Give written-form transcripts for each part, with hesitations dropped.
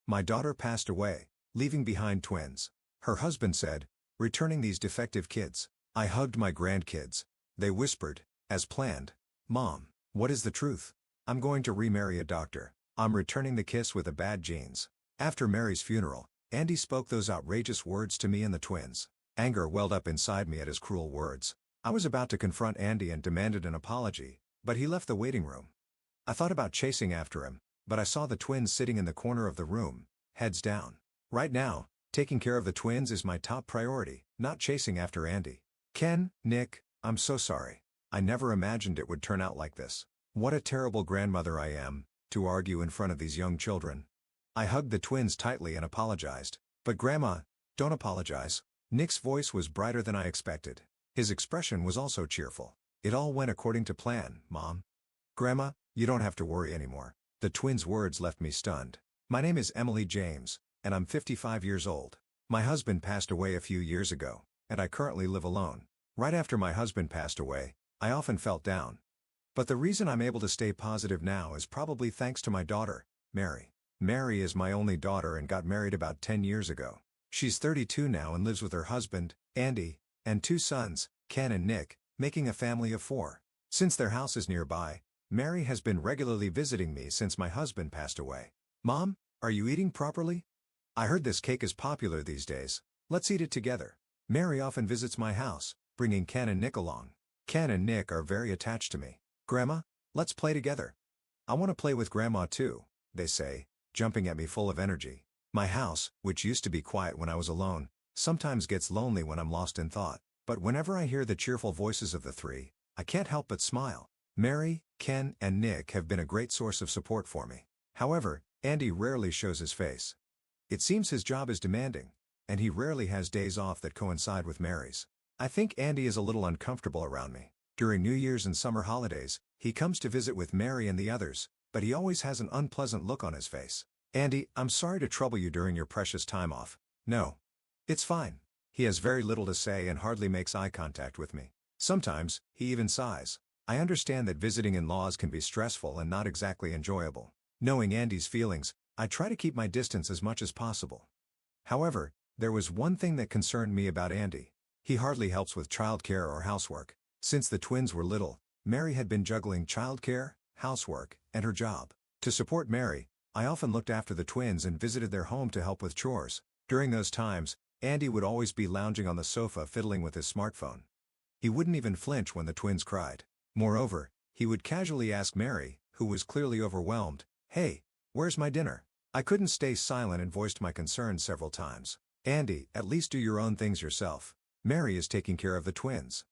My daughter passed away, leaving behind twins. Her husband said, returning these defective kids. I hugged my grandkids. They whispered, as planned, Mom, what is the truth? I'm going to remarry a doctor. I'm returning the kiss with the bad genes. After Mary's funeral, Andy spoke those outrageous words to me and the twins. Anger welled up inside me at his cruel words. I was about to confront Andy and demanded an apology, but he left the waiting room. I thought about chasing after him, but I saw the twins sitting in the corner of the room, heads down. Right now, taking care of the twins is my top priority, not chasing after Andy. Ken, Nick, I'm so sorry. I never imagined it would turn out like this. What a terrible grandmother I am, to argue in front of these young children. I hugged the twins tightly and apologized. But Grandma, don't apologize. Nick's voice was brighter than I expected. His expression was also cheerful. It all went according to plan, Mom. Grandma, you don't have to worry anymore. The twins' words left me stunned. My name is Emily James, and I'm 55 years old. My husband passed away a few years ago, and I currently live alone. Right after my husband passed away, I often felt down. But the reason I'm able to stay positive now is probably thanks to my daughter, Mary. Mary is my only daughter and got married about 10 years ago. She's 32 now and lives with her husband, Andy, and 2 sons, Ken and Nick, making a family of 4. Since their house is nearby, Mary has been regularly visiting me since my husband passed away. Mom, are you eating properly? I heard this cake is popular these days. Let's eat it together. Mary often visits my house, bringing Ken and Nick along. Ken and Nick are very attached to me. Grandma, let's play together. I want to play with Grandma too, they say, jumping at me full of energy. My house, which used to be quiet when I was alone, sometimes gets lonely when I'm lost in thought. But whenever I hear the cheerful voices of the 3, I can't help but smile. Mary, Ken, and Nick have been a great source of support for me. However, Andy rarely shows his face. It seems his job is demanding, and he rarely has days off that coincide with Mary's. I think Andy is a little uncomfortable around me. During New Year's and summer holidays, he comes to visit with Mary and the others, but he always has an unpleasant look on his face. Andy, I'm sorry to trouble you during your precious time off. No. It's fine. He has very little to say and hardly makes eye contact with me. Sometimes, he even sighs. I understand that visiting in-laws can be stressful and not exactly enjoyable. Knowing Andy's feelings, I try to keep my distance as much as possible. However, there was one thing that concerned me about Andy. He hardly helps with childcare or housework. Since the twins were little, Mary had been juggling childcare, housework, and her job. To support Mary, I often looked after the twins and visited their home to help with chores. During those times, Andy would always be lounging on the sofa fiddling with his smartphone. He wouldn't even flinch when the twins cried. Moreover, he would casually ask Mary, who was clearly overwhelmed, "Hey, where's my dinner?" I couldn't stay silent and voiced my concerns several times. Andy, at least do your own things yourself. Mary is taking care of the twins.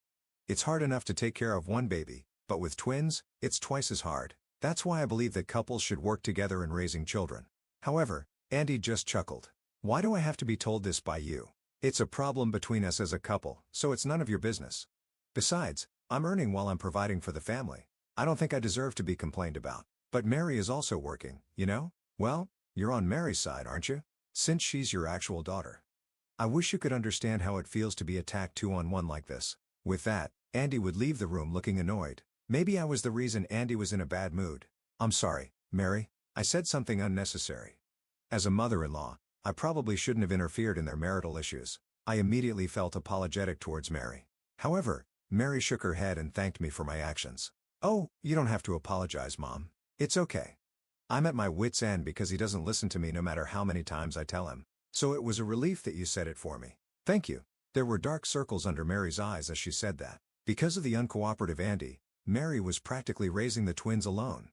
It's hard enough to take care of one baby, but with twins, it's twice as hard. That's why I believe that couples should work together in raising children. However, Andy just chuckled. Why do I have to be told this by you? It's a problem between us as a couple, so it's none of your business. Besides, I'm earning while I'm providing for the family. I don't think I deserve to be complained about. But Mary is also working, you know? Well, you're on Mary's side, aren't you? Since she's your actual daughter. I wish you could understand how it feels to be attacked 2-on-1 like this. With that, Andy would leave the room looking annoyed. Maybe I was the reason Andy was in a bad mood. I'm sorry, Mary. I said something unnecessary. As a mother-in-law, I probably shouldn't have interfered in their marital issues. I immediately felt apologetic towards Mary. However, Mary shook her head and thanked me for my actions. Oh, you don't have to apologize, Mom. It's okay. I'm at my wit's end because he doesn't listen to me no matter how many times I tell him. So it was a relief that you said it for me. Thank you. There were dark circles under Mary's eyes as she said that. Because of the uncooperative Andy, Mary was practically raising the twins alone.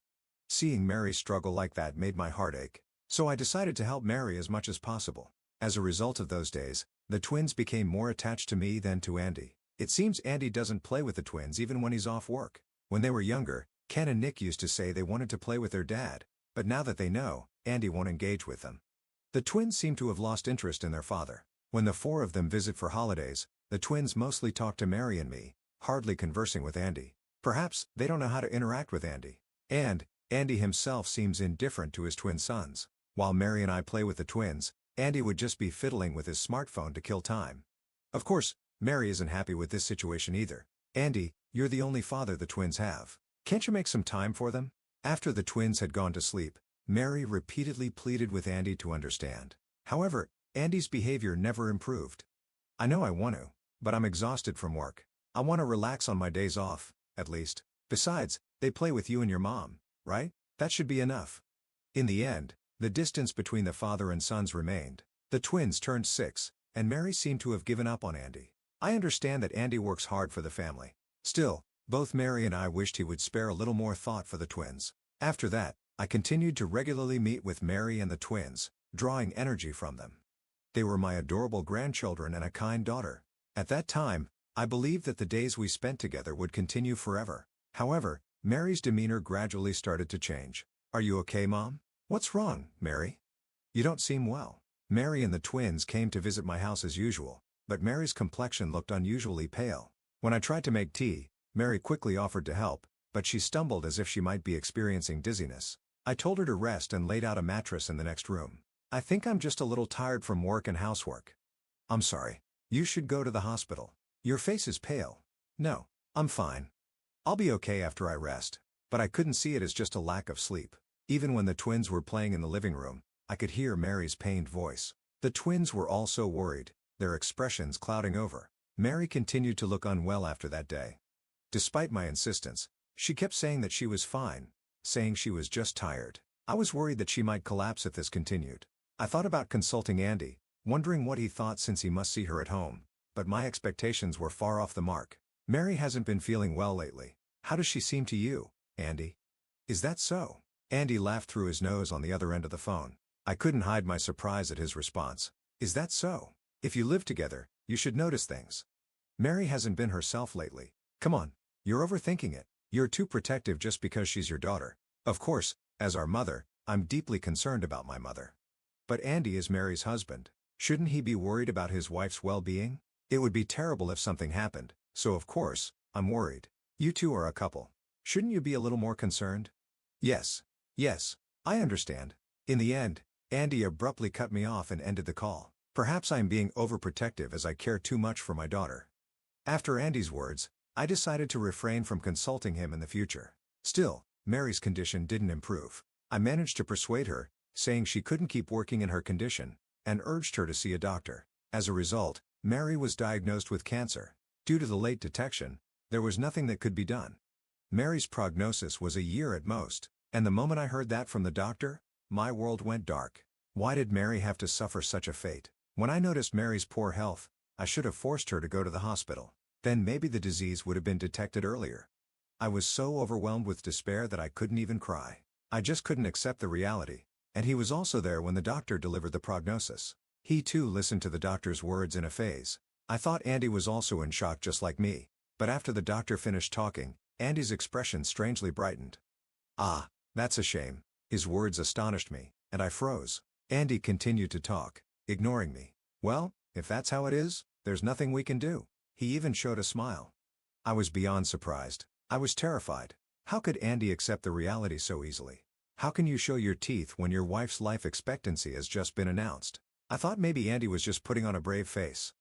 Seeing Mary struggle like that made my heart ache. So I decided to help Mary as much as possible. As a result of those days, the twins became more attached to me than to Andy. It seems Andy doesn't play with the twins even when he's off work. When they were younger, Ken and Nick used to say they wanted to play with their dad, but now that they know, Andy won't engage with them. The twins seem to have lost interest in their father. When the 4 of them visit for holidays, the twins mostly talk to Mary and me, hardly conversing with Andy. Perhaps they don't know how to interact with Andy. And Andy himself seems indifferent to his twin sons. While Mary and I play with the twins, Andy would just be fiddling with his smartphone to kill time. Of course, Mary isn't happy with this situation either. Andy, you're the only father the twins have. Can't you make some time for them? After the twins had gone to sleep, Mary repeatedly pleaded with Andy to understand. However, Andy's behavior never improved. I know I want to, but I'm exhausted from work. I want to relax on my days off, at least. Besides, they play with you and your mom, right? That should be enough. In the end, the distance between the father and sons remained. The twins turned 6, and Mary seemed to have given up on Andy. I understand that Andy works hard for the family. Still, both Mary and I wished he would spare a little more thought for the twins. After that, I continued to regularly meet with Mary and the twins, drawing energy from them. They were my adorable grandchildren and a kind daughter. At that time, I believed that the days we spent together would continue forever. However, Mary's demeanor gradually started to change. "Are you okay, Mom? What's wrong, Mary? You don't seem well." Mary and the twins came to visit my house as usual, but Mary's complexion looked unusually pale. When I tried to make tea, Mary quickly offered to help, but she stumbled as if she might be experiencing dizziness. I told her to rest and laid out a mattress in the next room. "I think I'm just a little tired from work and housework." "I'm sorry. You should go to the hospital. Your face is pale." "No, I'm fine. I'll be okay after I rest." But I couldn't see it as just a lack of sleep. Even when the twins were playing in the living room, I could hear Mary's pained voice. The twins were all so worried, their expressions clouding over. Mary continued to look unwell after that day. Despite my insistence, she kept saying that she was fine, saying she was just tired. I was worried that she might collapse if this continued. I thought about consulting Andy, wondering what he thought since he must see her at home, but my expectations were far off the mark. "Mary hasn't been feeling well lately. How does she seem to you, Andy?" "Is that so?" Andy laughed through his nose on the other end of the phone. I couldn't hide my surprise at his response. "Is that so? If you live together, you should notice things. Mary hasn't been herself lately. Come on, you're overthinking it. You're too protective just because she's your daughter." Of course, as our mother, I'm deeply concerned about my mother. But Andy is Mary's husband. Shouldn't he be worried about his wife's well-being? It would be terrible if something happened, so of course, I'm worried. You two are a couple. Shouldn't you be a little more concerned? Yes, I understand." In the end, Andy abruptly cut me off and ended the call. Perhaps I'm being overprotective as I care too much for my daughter. After Andy's words, I decided to refrain from consulting him in the future. Still, Mary's condition didn't improve. I managed to persuade her, saying she couldn't keep working in her condition, and urged her to see a doctor. As a result, Mary was diagnosed with cancer. Due to the late detection, there was nothing that could be done. Mary's prognosis was a year at most, and the moment I heard that from the doctor, my world went dark. Why did Mary have to suffer such a fate? When I noticed Mary's poor health, I should have forced her to go to the hospital. Then maybe the disease would have been detected earlier. I was so overwhelmed with despair that I couldn't even cry. I just couldn't accept the reality. And he was also there when the doctor delivered the prognosis. He too listened to the doctor's words in a phase. I thought Andy was also in shock just like me. But after the doctor finished talking, Andy's expression strangely brightened. "Ah, that's a shame." His words astonished me, and I froze. Andy continued to talk, ignoring me. "Well, if that's how it is, there's nothing we can do." He even showed a smile. I was beyond surprised. I was terrified. How could Andy accept the reality so easily? How can you show your teeth when your wife's life expectancy has just been announced? I thought maybe Andy was just putting on a brave face.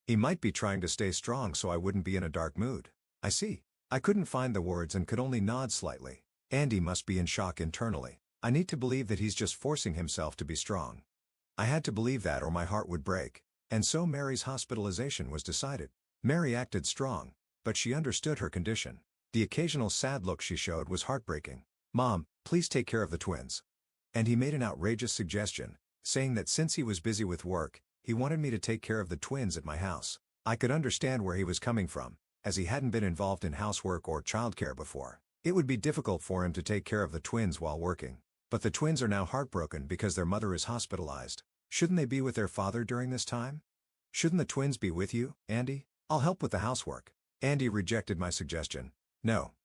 He might be trying to stay strong so I wouldn't be in a dark mood. I see. I couldn't find the words and could only nod slightly. Andy must be in shock internally. I need to believe that he's just forcing himself to be strong. I had to believe that or my heart would break. And so Mary's hospitalization was decided. Mary acted strong, but she understood her condition. The occasional sad look she showed was heartbreaking. "Mom, please take care of the twins." And he made an outrageous suggestion, saying that since he was busy with work, he wanted me to take care of the twins at my house. I could understand where he was coming from, as he hadn't been involved in housework or childcare before. It would be difficult for him to take care of the twins while working. But the twins are now heartbroken because their mother is hospitalized. Shouldn't they be with their father during this time? "Shouldn't the twins be with you, Andy? I'll help with the housework." Andy rejected my suggestion. "No.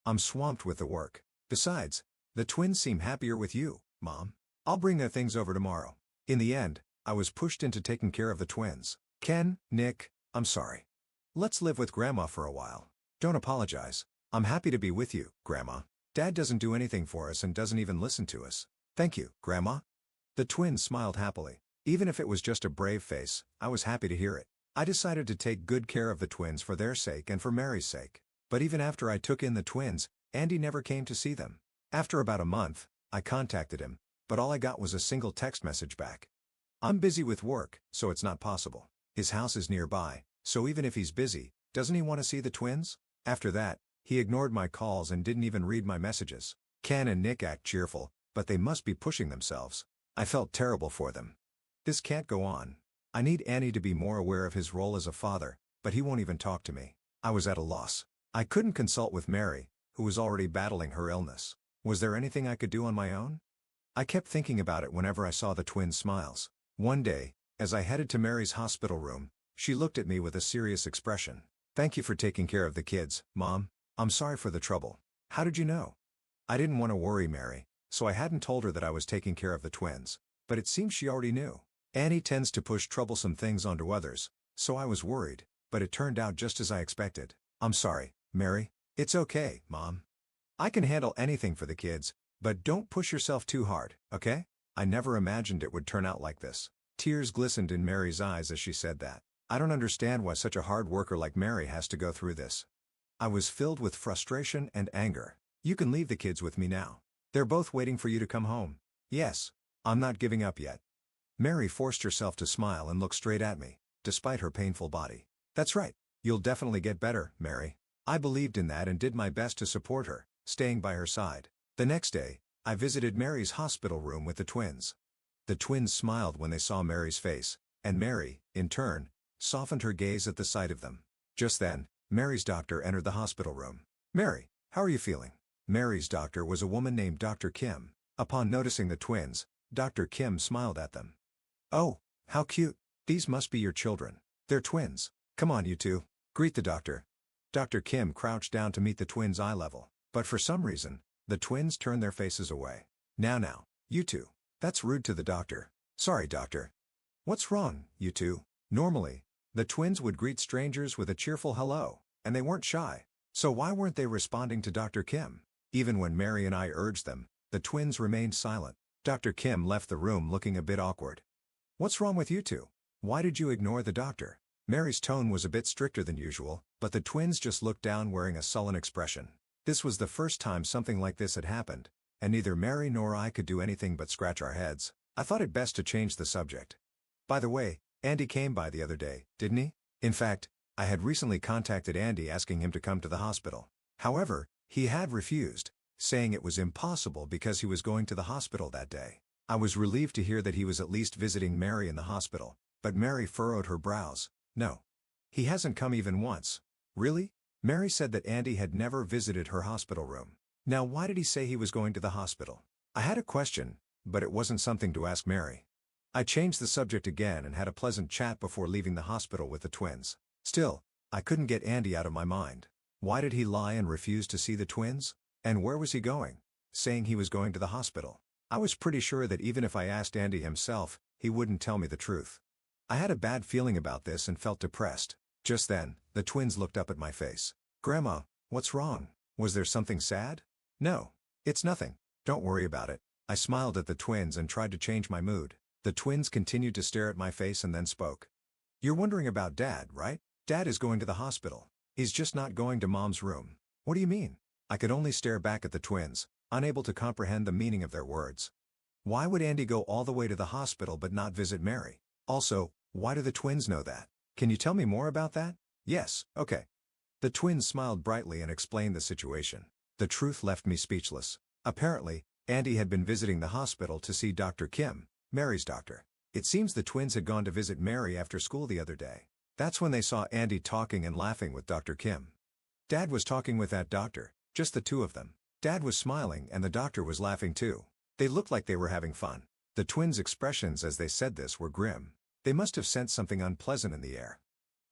I'm swamped with the work. Besides, the twins seem happier with you, Mom. I'll bring their things over tomorrow." In the end, I was pushed into taking care of the twins. "Ken, Nick, I'm sorry. Let's live with Grandma for a while. Don't apologize. I'm happy to be with you, Grandma. Dad doesn't do anything for us and doesn't even listen to us." "Thank you, Grandma." The twins smiled happily. Even if it was just a brave face, I was happy to hear it. I decided to take good care of the twins for their sake and for Mary's sake. But even after I took in the twins, Andy never came to see them. After about a month, I contacted him, but all I got was a single text message back. I'm busy with work, so it's not possible. His house is nearby, so even if he's busy, doesn't he want to see the twins? After that, he ignored my calls and didn't even read my messages. Ken and Nick act cheerful, but they must be pushing themselves. I felt terrible for them. This can't go on. I need Annie to be more aware of his role as a father, but he won't even talk to me. I was at a loss. I couldn't consult with Mary, who was already battling her illness. Was there anything I could do on my own? I kept thinking about it whenever I saw the twins' smiles. One day, as I headed to Mary's hospital room, she looked at me with a serious expression. "Thank you for taking care of the kids, Mom. I'm sorry for the trouble." "How did you know?" I didn't want to worry Mary, so I hadn't told her that I was taking care of the twins. But it seems she already knew. Annie tends to push troublesome things onto others, so I was worried, but it turned out just as I expected. "I'm sorry, Mary." "It's okay, Mom. I can handle anything for the kids, but don't push yourself too hard, okay?" I never imagined it would turn out like this. Tears glistened in Mary's eyes as she said that. I don't understand why such a hard worker like Mary has to go through this. I was filled with frustration and anger. "You can leave the kids with me now. They're both waiting for you to come home." "Yes. I'm not giving up yet." Mary forced herself to smile and look straight at me, despite her painful body. "That's right. You'll definitely get better, Mary." I believed in that and did my best to support her, staying by her side. The next day, I visited Mary's hospital room with the twins. The twins smiled when they saw Mary's face, and Mary, in turn, softened her gaze at the sight of them. Just then, Mary's doctor entered the hospital room. "Mary, how are you feeling?" Mary's doctor was a woman named Dr. Kim. Upon noticing the twins, Dr. Kim smiled at them. "Oh, how cute. These must be your children. They're twins. Come on, you two. Greet the doctor." Dr. Kim crouched down to meet the twins' eye level, but for some reason, the twins turned their faces away. Now, you two. That's rude to the doctor." "Sorry, doctor." "What's wrong, you two?" Normally, the twins would greet strangers with a cheerful hello, and they weren't shy. So why weren't they responding to Dr. Kim? Even when Mary and I urged them, the twins remained silent. Dr. Kim left the room looking a bit awkward. "What's wrong with you two? Why did you ignore the doctor?" Mary's tone was a bit stricter than usual, but the twins just looked down wearing a sullen expression. This was the first time something like this had happened, and neither Mary nor I could do anything but scratch our heads. I thought it best to change the subject. "By the way, Andy came by the other day, didn't he?" In fact, I had recently contacted Andy asking him to come to the hospital. However, he had refused, saying it was impossible because he was going to the hospital that day. I was relieved to hear that he was at least visiting Mary in the hospital, but Mary furrowed her brows. "No. He hasn't come even once." "Really?" Mary said that Andy had never visited her hospital room. Now why did he say he was going to the hospital? I had a question, but it wasn't something to ask Mary. I changed the subject again and had a pleasant chat before leaving the hospital with the twins. Still, I couldn't get Andy out of my mind. Why did he lie and refuse to see the twins? And where was he going? Saying he was going to the hospital. I was pretty sure that even if I asked Andy himself, he wouldn't tell me the truth. I had a bad feeling about this and felt depressed. Just then, the twins looked up at my face. "Grandma, what's wrong? Was there something sad?" "No. It's nothing. Don't worry about it." I smiled at the twins and tried to change my mood. The twins continued to stare at my face and then spoke. "You're wondering about Dad, right? Dad is going to the hospital. He's just not going to Mom's room." "What do you mean?" I could only stare back at the twins, unable to comprehend the meaning of their words. Why would Andy go all the way to the hospital but not visit Mary? Also, why do the twins know that? "Can you tell me more about that?" "Yes, okay." The twins smiled brightly and explained the situation. The truth left me speechless. Apparently, Andy had been visiting the hospital to see Dr. Kim, Mary's doctor. It seems the twins had gone to visit Mary after school the other day. That's when they saw Andy talking and laughing with Dr. Kim. Dad was talking with that doctor, just the two of them. Dad was smiling and the doctor was laughing too. They looked like they were having fun. The twins' expressions as they said this were grim. They must have sensed something unpleasant in the air.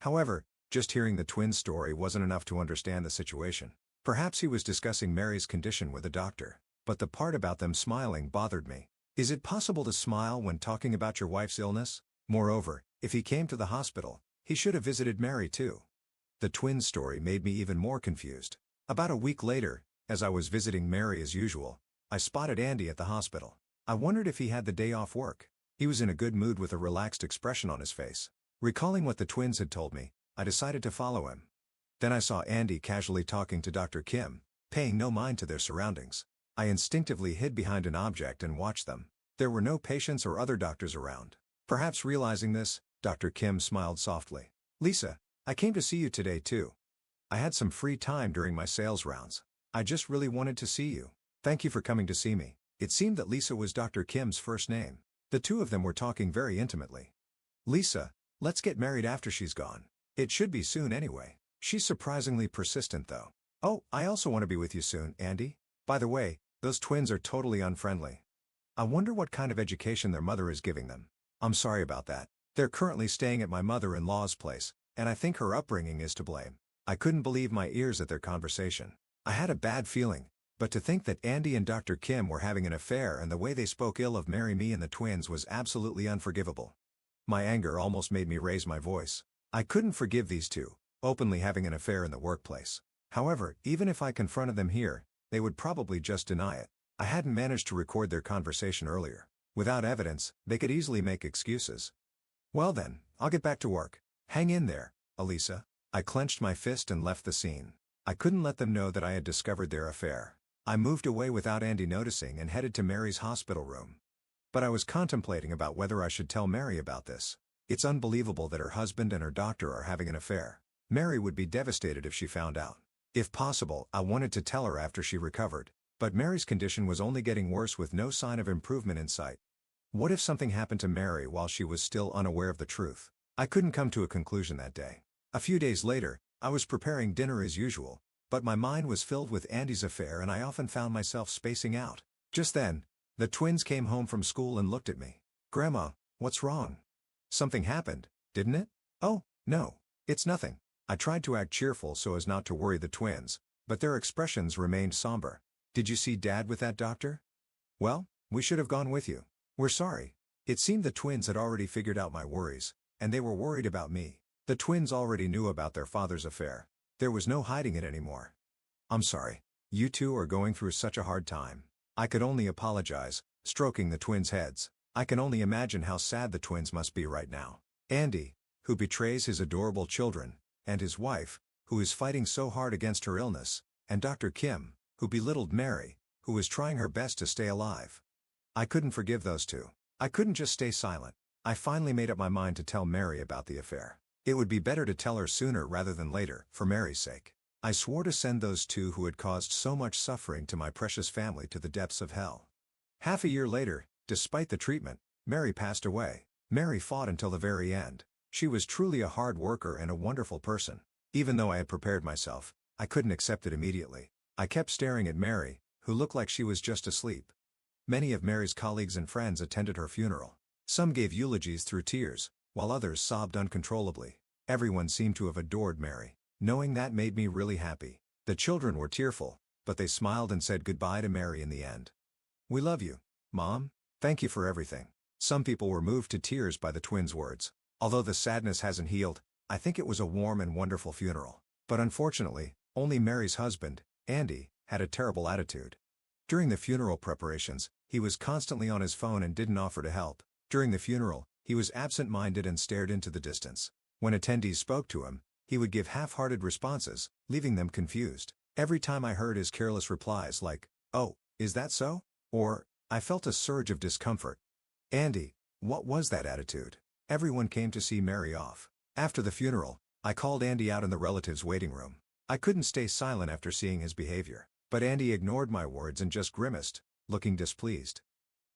However, just hearing the twins' story wasn't enough to understand the situation. Perhaps he was discussing Mary's condition with the doctor, but the part about them smiling bothered me. Is it possible to smile when talking about your wife's illness? Moreover, if he came to the hospital, he should have visited Mary too. The twins' story made me even more confused. About a week later, as I was visiting Mary as usual, I spotted Andy at the hospital. I wondered if he had the day off work. He was in a good mood with a relaxed expression on his face. Recalling what the twins had told me, I decided to follow him. Then I saw Andy casually talking to Dr. Kim, paying no mind to their surroundings. I instinctively hid behind an object and watched them. There were no patients or other doctors around. Perhaps realizing this, Dr. Kim smiled softly. Lisa, I came to see you today too. I had some free time during my sales rounds. I just really wanted to see you. Thank you for coming to see me. It seemed that Lisa was Dr. Kim's first name. The two of them were talking very intimately. Lisa, let's get married after she's gone. It should be soon anyway. She's surprisingly persistent though. Oh, I also want to be with you soon, Andy. By the way, those twins are totally unfriendly. I wonder what kind of education their mother is giving them. I'm sorry about that. They're currently staying at my mother-in-law's place, and I think her upbringing is to blame. I couldn't believe my ears at their conversation. I had a bad feeling, but to think that Andy and Dr. Kim were having an affair and the way they spoke ill of me and the twins was absolutely unforgivable. My anger almost made me raise my voice. I couldn't forgive these two, openly having an affair in the workplace. However, even if I confronted them here, they would probably just deny it. I hadn't managed to record their conversation earlier. Without evidence, they could easily make excuses. Well then, I'll get back to work. Hang in there, Elisa. I clenched my fist and left the scene. I couldn't let them know that I had discovered their affair. I moved away without Andy noticing and headed to Mary's hospital room. But I was contemplating about whether I should tell Mary about this. It's unbelievable that her husband and her doctor are having an affair. Mary would be devastated if she found out. If possible, I wanted to tell her after she recovered. But Mary's condition was only getting worse with no sign of improvement in sight. What if something happened to Mary while she was still unaware of the truth? I couldn't come to a conclusion that day. A few days later, I was preparing dinner as usual, but my mind was filled with Andy's affair and I often found myself spacing out. Just then, the twins came home from school and looked at me. Grandma, what's wrong? Something happened, didn't it? Oh, no, it's nothing. I tried to act cheerful so as not to worry the twins, but their expressions remained somber. Did you see Dad with that doctor? Well, we should have gone with you. We're sorry. It seemed the twins had already figured out my worries, and they were worried about me. The twins already knew about their father's affair. There was no hiding it anymore. I'm sorry. You two are going through such a hard time. I could only apologize, stroking the twins' heads. I can only imagine how sad the twins must be right now. Andy, who betrays his adorable children, and his wife, who is fighting so hard against her illness, and Dr. Kim, who belittled Mary, who was trying her best to stay alive. I couldn't forgive those two. I couldn't just stay silent. I finally made up my mind to tell Mary about the affair. It would be better to tell her sooner rather than later, for Mary's sake. I swore to send those two who had caused so much suffering to my precious family to the depths of hell. Half a year later, despite the treatment, Mary passed away. Mary fought until the very end. She was truly a hard worker and a wonderful person. Even though I had prepared myself, I couldn't accept it immediately. I kept staring at Mary, who looked like she was just asleep. Many of Mary's colleagues and friends attended her funeral. Some gave eulogies through tears, while others sobbed uncontrollably. Everyone seemed to have adored Mary. Knowing that made me really happy. The children were tearful, but they smiled and said goodbye to Mary in the end. We love you, Mom. Thank you for everything. Some people were moved to tears by the twins' words. Although the sadness hasn't healed, I think it was a warm and wonderful funeral. But unfortunately, only Mary's husband, Andy, had a terrible attitude. During the funeral preparations, he was constantly on his phone and didn't offer to help. During the funeral, he was absent-minded and stared into the distance. When attendees spoke to him, he would give half-hearted responses, leaving them confused. Every time I heard his careless replies like, "Oh, is that so?" or, I felt a surge of discomfort. Andy, what was that attitude? Everyone came to see Mary off. After the funeral, I called Andy out in the relatives' waiting room. I couldn't stay silent after seeing his behavior. But Andy ignored my words and just grimaced, looking displeased.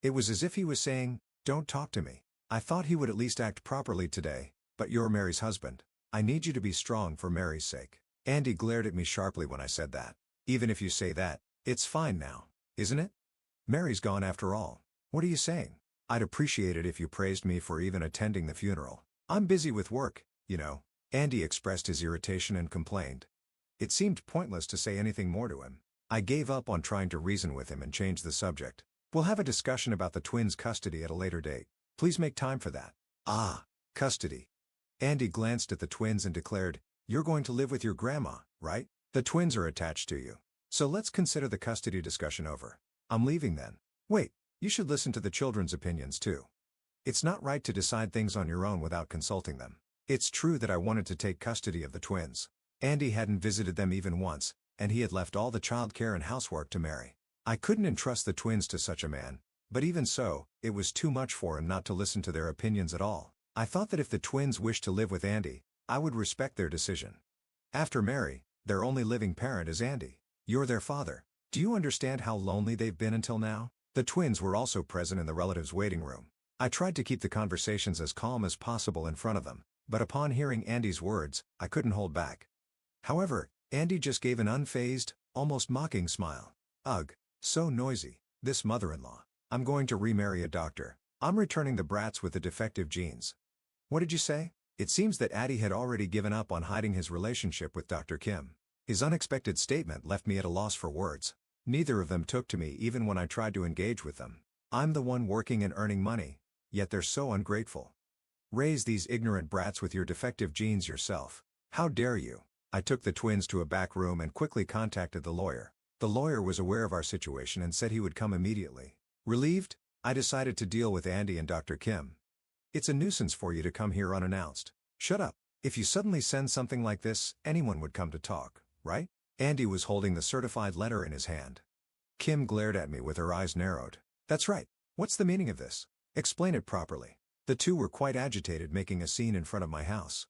It was as if he was saying, "Don't talk to me. I thought he would at least act properly today, but you're Mary's husband. I need you to be strong for Mary's sake." Andy glared at me sharply when I said that. "Even if you say that, it's fine now, isn't it? Mary's gone after all. What are you saying? I'd appreciate it if you praised me for even attending the funeral. I'm busy with work, you know." Andy expressed his irritation and complained. It seemed pointless to say anything more to him. I gave up on trying to reason with him and changed the subject. "We'll have a discussion about the twins' custody at a later date. Please make time for that." "Ah, custody." Andy glanced at the twins and declared, "You're going to live with your grandma, right? The twins are attached to you. So let's consider the custody discussion over. I'm leaving then." "Wait, you should listen to the children's opinions too. It's not right to decide things on your own without consulting them." It's true that I wanted to take custody of the twins. Andy hadn't visited them even once, and he had left all the childcare and housework to Mary. I couldn't entrust the twins to such a man, But even so, it was too much for him not to listen to their opinions at all. I thought that if the twins wished to live with Andy, I would respect their decision. After Mary, their only living parent is Andy. You're their father. Do you understand how lonely they've been until now? The twins were also present in the relatives' waiting room. I tried to keep the conversations as calm as possible in front of them, but upon hearing Andy's words, I couldn't hold back. However, Andy just gave an unfazed, almost mocking smile. Ugh, so noisy, this mother-in-law. I'm going to remarry a doctor. I'm returning the brats with the defective genes. What did you say? It seems that Addy had already given up on hiding his relationship with Dr. Kim. His unexpected statement left me at a loss for words. Neither of them took to me even when I tried to engage with them. I'm the one working and earning money, yet they're so ungrateful. Raise these ignorant brats with your defective genes yourself. How dare you? I took the twins to a back room and quickly contacted the lawyer. The lawyer was aware of our situation and said he would come immediately. Relieved, I decided to deal with Andy and Dr. Kim. It's a nuisance for you to come here unannounced. Shut up. If you suddenly send something like this, anyone would come to talk, right? Andy was holding the certified letter in his hand. Kim glared at me with her eyes narrowed. That's right. What's the meaning of this? Explain it properly. The two were quite agitated, making a scene in front of my house.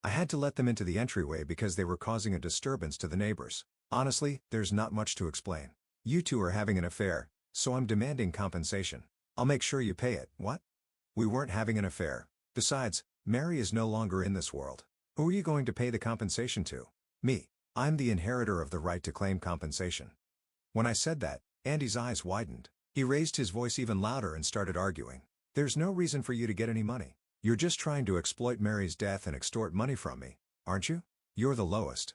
I had to let them into the entryway because they were causing a disturbance to the neighbors. Honestly, there's not much to explain. You two are having an affair, so I'm demanding compensation. I'll make sure you pay it. What? We weren't having an affair. Besides, Mary is no longer in this world. Who are you going to pay the compensation to? Me. I'm the inheritor of the right to claim compensation. When I said that, Andy's eyes widened. He raised his voice even louder and started arguing. There's no reason for you to get any money. You're just trying to exploit Mary's death and extort money from me, aren't you? You're the lowest.